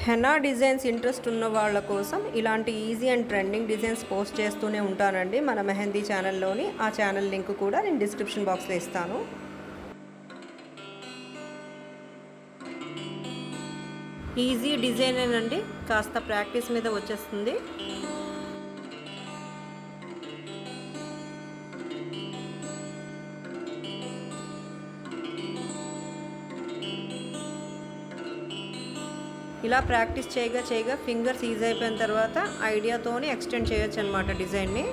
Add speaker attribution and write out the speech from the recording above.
Speaker 1: Henna designs interest ఉన్న వాళ్ళ కోసం ఇలాంటి easy and trending designs post చేస్తూనే ఉంటానండి మన మెహందీ ఛానల్లోని. ఆ ఛానల్ లింక్ కూడా నేను డిస్క్రిప్షన్ బాక్స్లో ఇస్తాను. ఈజీ డిజైనేనండి, కాస్త ప్రాక్టీస్ మీద వచ్చేస్తుంది. ఇలా ప్రాక్టీస్ చేయగా ఫింగర్స్ ఈజీ అయిపోయిన తర్వాత ఐడియాతోని ఎక్స్టెండ్ చేయొచ్చు అనమాట డిజైన్ని.